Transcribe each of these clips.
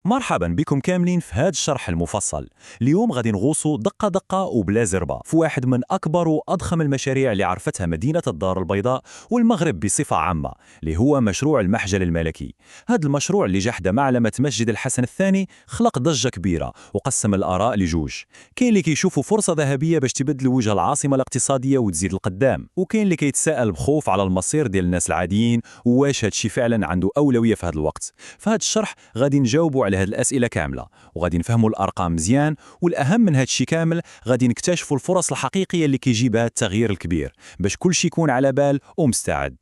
مرحبا بكم كاملين في هذا الشرح المفصل. اليوم غادي نغوصوا دقة دقة وبلا زربة في واحد من أكبر وأضخم المشاريع اللي عرفتها مدينة الدار البيضاء والمغرب بصفة عامة، اللي هو مشروع المحجل الملكي. هذا المشروع اللي جا حدا معلمة مسجد الحسن الثاني خلق ضجة كبيرة وقسم الآراء لجوج. كاين اللي كيشوفوا فرصة ذهبية باش تبدل وجه العاصمة الاقتصادية وتزيد القدام، وكاين اللي كيتساءل بخوف على المصير ديال الناس العاديين، واش هذا الشيء فعلا عنده أولوية في هذا الوقت. في هذا الشرح غادي نجاوبوا على هذه الأسئلة كاملة، وغادي نفهموا الأرقام مزيان، والأهم من هذا الشيء كامل غادي نكتشفوا الفرص الحقيقية اللي كيجيبها التغيير الكبير باش كل شيء يكون على بال ومستعد.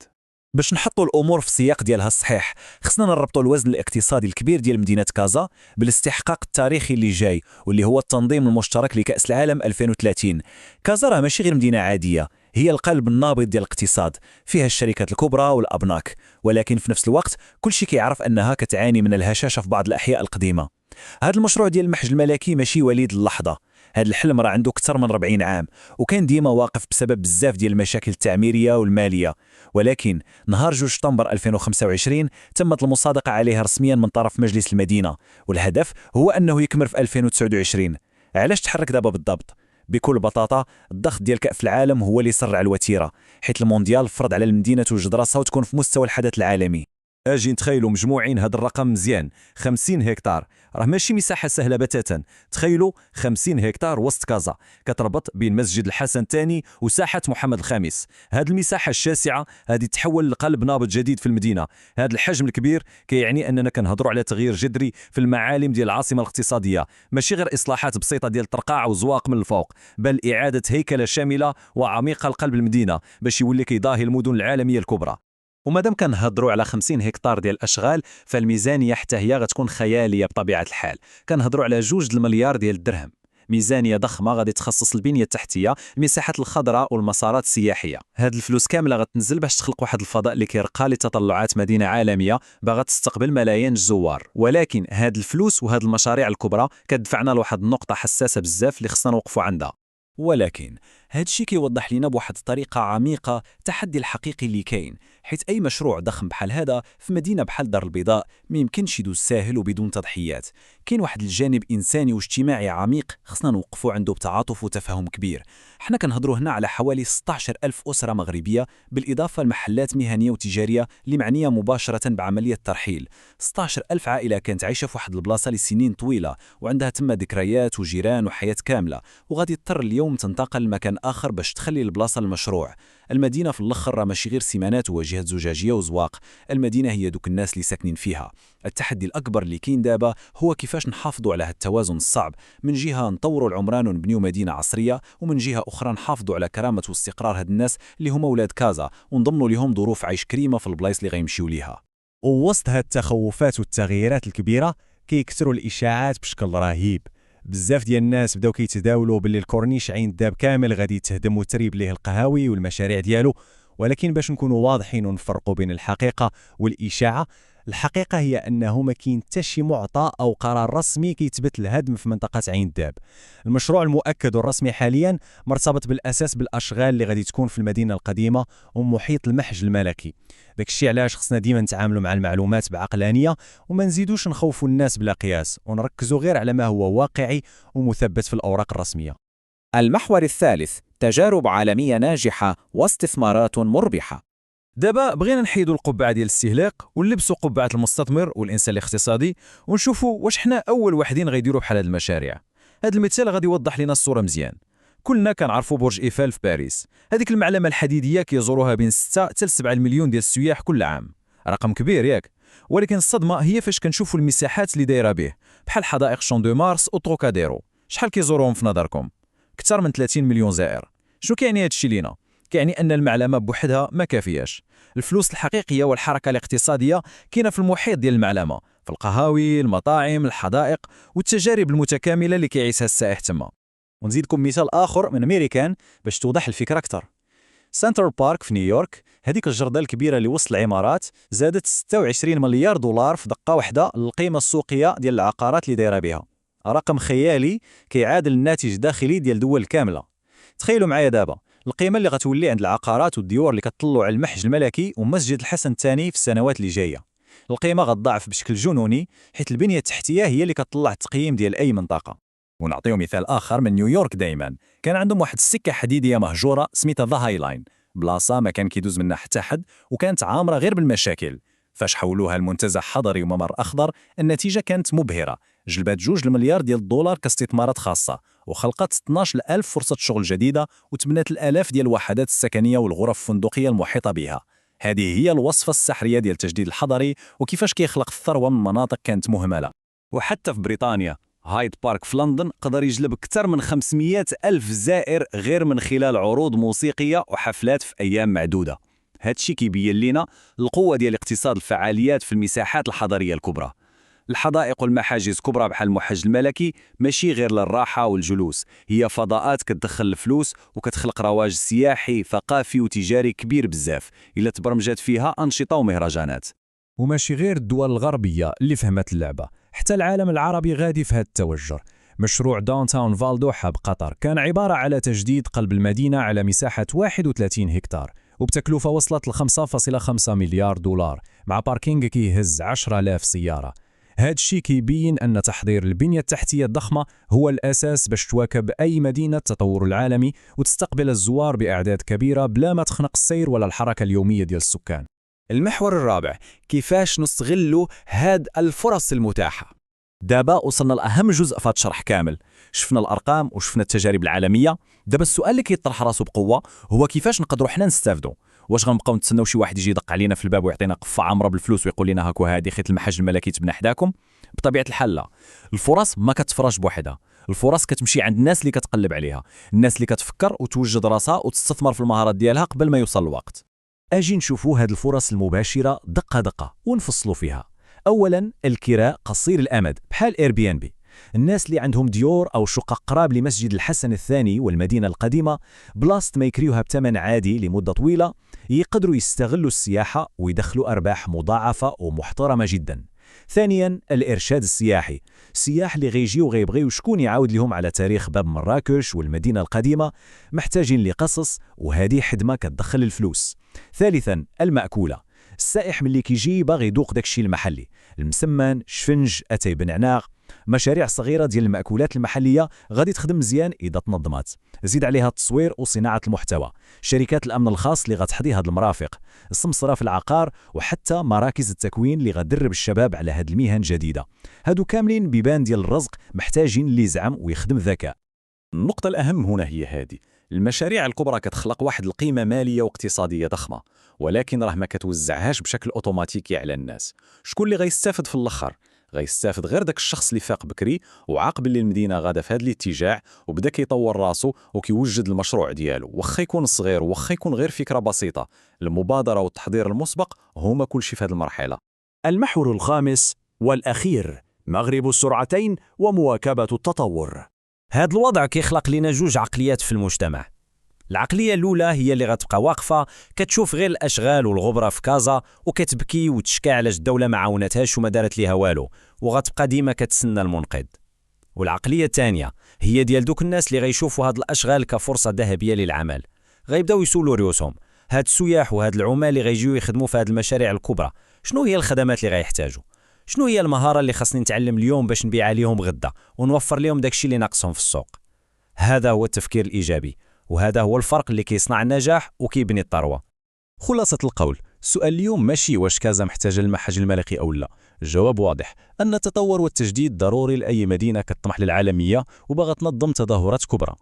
باش نحطوا الامور في السياق ديالها الصحيح، خصنا نربطوا الوزن الاقتصادي الكبير ديال مدينه كازا بالاستحقاق التاريخي اللي جاي، واللي هو التنظيم المشترك لكأس العالم 2030. كازا راه ماشي غير مدينه عاديه، هي القلب النابض ديال الاقتصاد، فيها الشركات الكبرى والابناك، ولكن في نفس الوقت كل شيء كيعرف انها كتعاني من الهشاشه في بعض الاحياء القديمه. هذا المشروع ديال المحج الملكي ماشي وليد اللحظه، هذا الحلم راه عنده أكثر من 40 عام، وكان ديما واقف بسبب بزاف ديال المشاكل التعميريه والماليه. ولكن نهار 2 شطنبر 2025 تمت المصادقه عليها رسميا من طرف مجلس المدينه، والهدف هو انه يكمل في 2029. علاش تحرك دابا بالضبط؟ بكل بساطه الضغط ديال كأس العالم هو اللي سرع الوتيره، حيت المونديال فرض على المدينه توجد راسها وتكون في مستوى الحدث العالمي. اجي نتخيلوا مجموعين هذا الرقم مزيان، 50 هكتار راه ماشي مساحه سهله بتاتا. تخيلوا 50 هكتار وسط كازا كتربط بين مسجد الحسن الثاني وساحه محمد الخامس. هذه المساحه الشاسعه هذه تحول لقلب نابض جديد في المدينه. هذا الحجم الكبير كيعني اننا كنهضروا على تغيير جذري في المعالم ديال العاصمه الاقتصاديه، ماشي غير اصلاحات بسيطه ديال الترقاع وزواق من الفوق، بل اعاده هيكله شامله وعميقه لقلب المدينه باش يولي كيضاهي المدن العالميه الكبرى. ومادام كنهضروا على 50 هكتار ديال الاشغال، فالميزانيه حتى هي غتكون خياليه بطبيعه الحال. كنهضروا على 2 المليار ديال الدرهم، ميزانيه ضخمه غادي تخصص البنيه التحتيه، المساحات الخضراء والمسارات السياحيه. هاد الفلوس كامله غتنزل باش تخلق واحد الفضاء اللي كيرقى لتطلعات مدينه عالميه باغا تستقبل ملايين الزوار. ولكن هاد الفلوس وهاد المشاريع الكبرى كتدفعنا لواحد النقطه حساسه بزاف اللي خصنا نوقفوا عندها. ولكن هاد الشيء كيوضح لنا بواحد الطريقه عميقه التحدي الحقيقي اللي كاين، حيت اي مشروع ضخم بحال هذا في مدينه بحال الدار البيضاء ما يمكنش يدوز ساهل وبدون تضحيات. كاين واحد الجانب انساني واجتماعي عميق خصنا نوقفوا عنده بتعاطف وتفاهم كبير. حنا كنهضروا هنا على حوالي 16,000 اسره مغربيه، بالاضافه لمحلات مهنيه وتجاريه اللي معنيه مباشره بعمليه الترحيل. 16,000 عائله كانت عايشه في واحد البلاصه لسنين طويله، وعندها تما ذكريات وجيران وحياه كامله، وغادي تضطر اليوم تنتقل لمكان اخر باش تخلي البلاصه للمشروع. المدينه في الاخر راه ماشي غير سيمانات وواجهات زجاجيه وزواق، المدينه هي دوك الناس اللي ساكنين فيها. التحدي الاكبر اللي كاين دابا هو كيفاش نحافظوا على هذا التوازن الصعب، من جهه نطوروا العمران ونبنيو مدينه عصريه، ومن جهه اخرى نحافظوا على كرامه واستقرار هاد الناس اللي هما ولاد كازا، ونضمنوا لهم ظروف عيش كريمه في البلايص اللي غيمشيو ليها. ووسط هاد التخوفات والتغييرات الكبيره كيكثروا الاشاعات بشكل رهيب. بزاف ديال الناس بداو كيتداولوا باللي الكورنيش عين الداب كامل غادي يتهدم وتريب ليه القهاوي والمشاريع ديالو. ولكن باش نكونوا واضحين ونفرقوا بين الحقيقه والاشاعه، الحقيقه هي انه ما كاين حتى شي معطى او قرار رسمي كيثبت الهدم في منطقه عين الداب. المشروع المؤكد والرسمي حاليا مرتبط بالاساس بالاشغال اللي غادي تكون في المدينه القديمه ومحيط المحج الملكي. داك الشيء علاش خصنا ديما نتعاملوا مع المعلومات بعقلانيه، وما نزيدوش نخوفوا الناس بلا قياس، ونركزوا غير على ما هو واقعي ومثبت في الاوراق الرسميه. المحور الثالث: تجارب عالميه ناجحه واستثمارات مربحه. دابا بغينا نحيدوا القبعه ديال الاستهلاك ونلبسوا قبعه المستثمر والانسان الاقتصادي، ونشوفوا واش حنا اول وحدين غيديروا بحال هذه المشاريع. هذا المثال غادي يوضح لنا الصوره مزيان. كلنا كنعرفوا برج ايفل في باريس، هذيك المعلمه الحديديه كيزوروها بين 6 حتى 7 مليون ديال السياح كل عام. رقم كبير ياك؟ ولكن الصدمه هي فاش كنشوفوا المساحات اللي دايره به، بحال حدائق شون دو مارس وتروكاديرو. شحال كيزوروهم في نظركم؟ اكثر من 30 مليون زائر. شنو كيعني هذا الشيء لينا؟ كيعني ان المعلمه بوحدها ما كافياش. الفلوس الحقيقيه والحركه الاقتصاديه كاينه في المحيط ديال المعلمه، في القهاوي، المطاعم، الحدائق والتجارب المتكامله اللي كيعيشها السائح تما. ونزيدكم مثال اخر من امريكان باش توضح الفكره اكثر. سنترال بارك في نيويورك، هذيك الجرده الكبيره اللي وسط العمارات زادت 26 مليار دولار في دقه واحده للقيمه السوقيه ديال العقارات اللي دايره بها. رقم خيالي كيعادل الناتج الداخلي ديال دول كامله. تخيلوا معايا دابا القيمه اللي غتولي عند العقارات والديور اللي كتطلوا على المحج الملكي ومسجد الحسن الثاني في السنوات اللي جايه. القيمة غتضاعف بشكل جنوني حيث البنية التحتية هي اللي كتطلع التقييم ديال أي منطقة. ونعطيو مثال آخر من نيويورك دايما، كان عندهم واحد السكة حديدية مهجورة سميتها ذا هاي لاين، بلاصة ما كان كيدوز منها حتى حد وكانت عامرة غير بالمشاكل. فاش حولوها لمنتزه حضري وممر أخضر النتيجة كانت مبهرة، جلبات 2 المليار ديال الدولار كاستثمارات خاصة وخلقت 12,000 فرصة شغل جديدة وتبنات الآلاف ديال الوحدات السكنية والغرف الفندقية المحيطة بها. هذه هي الوصفة السحرية ديال التجديد الحضري وكيفاش كيخلق الثروة من مناطق كانت مهملة. وحتى في بريطانيا هايد بارك في لندن قدر يجلب أكثر من 500 ألف زائر غير من خلال عروض موسيقية وحفلات في أيام معدودة. هادشي كيبين لنا القوة ديال اقتصاد الفعاليات في المساحات الحضرية الكبرى. الحدائق والمحاجز كبرى بحال المحاج الملكي ماشي غير للراحة والجلوس، هي فضاءات كتدخل الفلوس وكتخلق رواج سياحي ثقافي وتجاري كبير بزاف إلا تبرمجات فيها أنشطة ومهرجانات. وماشي غير الدول الغربية اللي فهمت اللعبة، حتى العالم العربي غادي في هذا التوجر. مشروع داونتاون فالدوحة بقطر كان عبارة على تجديد قلب المدينة على مساحة 31 هكتار وبتكلفة وصلت ل 5.5 مليار دولار مع باركينج كيهز 10,000 سيارة. هذا الشيء كيبين أن تحضير البنية التحتية الضخمة هو الأساس باش تواكب أي مدينة التطور العالمي وتستقبل الزوار بأعداد كبيرة بلا ما تخنق السير ولا الحركة اليومية ديال السكان. المحور الرابع، كيفاش نستغلوا هاد الفرص المتاحة. دابا وصلنا لأهم جزء في هذا الشرح كامل، شفنا الأرقام وشفنا التجارب العالمية. دابا السؤال اللي كيطرح راسو بقوة هو كيفاش نقدروا حنا نستافدوا. واش غنبقاو نتسناو شي واحد يجي يدق علينا في الباب ويعطينا قفة عامرة بالفلوس ويقول لنا هاكو هادي خيط المحاج الملكي تبنى حداكم؟ بطبيعة الحال لا. الفرص ما كتفرج بوحدها، الفرص كتمشي عند الناس اللي كتقلب عليها، الناس اللي كتفكر وتوجد راسها وتستثمر في المهارات ديالها قبل ما يوصل الوقت. أجي نشوفوا هاد الفرص المباشرة دقة دقة ونفصلوا فيها. أولاً الكراء قصير الأمد بحال اير بي ان بي. الناس اللي عندهم ديور أو شقق قراب لمسجد الحسن الثاني والمدينة القديمة بلاصة ما يكريوها بثمن عادي لمدة طويلة يقدروا يستغلوا السياحة ويدخلوا أرباح مضاعفة ومحترمة جداً. ثانياً الإرشاد السياحي، السياح اللي غيجيو غيبغيو شكون يعاود لهم على تاريخ باب مراكش والمدينة القديمة محتاجين لقصص وهذه حدمة كتدخل الفلوس. ثالثاً المأكولة، السائح ملي كيجي باغي يذوق داكشي المحلي، المسمن، شفنج، اتاي بنعناع. مشاريع صغيرة ديال المأكولات المحلية غادي تخدم مزيان إذا تنظمات. زيد عليها التصوير وصناعة المحتوى، شركات الأمن الخاص اللي غتحظي هاد المرافق، السمسرة في العقار وحتى مراكز التكوين اللي غتدرب الشباب على هاد المهن الجديدة. هادو كاملين بيبان ديال الرزق محتاجين اللي يزعم ويخدم ذكاء. النقطة الأهم هنا هي هذه، المشاريع الكبرى كتخلق واحد القيمة مالية واقتصادية ضخمة، ولكن راه ما كتوزعهاش بشكل أوتوماتيكي على الناس. شكون اللي غيستافد في الآخر؟ غيستافد غير داك الشخص اللي فاق بكري وعاقب اللي المدينة غادا في هذا الاتجاه وبدا كيطور راسو وكيوجد المشروع ديالو، واخا يكون صغير واخا يكون غير فكرة بسيطة. المبادرة والتحضير المسبق هما كل شيء في هذه المرحلة. المحور الخامس والأخير، مغرب السرعتين ومواكبة التطور. هذا الوضع كيخلق لنا جوج عقليات في المجتمع. العقلية الأولى هي اللي غتبقى واقفة كتشوف غير الأشغال والغبرة في كازا وكتبكي وتشكى علاش الدولة ما عاونتهاش وما دارت ليها والو، وغتبقى ديما كتسنى المنقذ. والعقلية الثانية هي ديال دوك الناس اللي غيشوفوا هاد الأشغال كفرصة ذهبية للعمل، غيبداو يسولوا ريوسهم هاد السياح وهاد العمال اللي غيجيو يخدموا في هاد المشاريع الكبرى شنو هي الخدمات اللي غيحتاجوا، شنو هي المهارة اللي خاصني نتعلم اليوم باش نبيع عليهم غدا ونوفر لهم داكشي اللي ناقصهم في السوق. هذا هو التفكير الإيجابي، وهذا هو الفرق اللي كيصنع النجاح وكيبني الثروة. خلاصة القول، السؤال اليوم ماشي واش كازا محتاجة المحاج الملكي أو لا، الجواب واضح، أن التطور والتجديد ضروري لأي مدينة كتطمح للعالمية وباغا تنظم تظاهرات كبرى.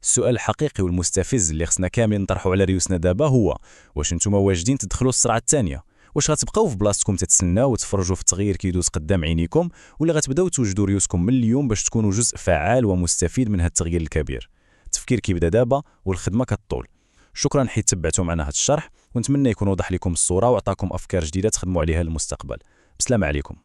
السؤال الحقيقي والمستفز اللي خصنا كاملين نطرحوا على ريوسنا دابا هو واش نتوما واجدين تدخلوا السرعة الثانية؟ واش غتبقاو في بلاصتكم تتسناو وتفرجوا في التغيير كيدوز قدام عينيكم، ولا غتبداو توجدوا ريوسكم من اليوم باش تكونوا جزء فعال ومستفيد من هذا التغيير الكبير؟ التفكير كيبدا دابا والخدمة كتطول. شكرا حيت تبعتوا معنا هذا الشرح، ونتمنى يكون وضح لكم الصورة وعطاكم أفكار جديدة تخدموا عليها للمستقبل. بسلام عليكم.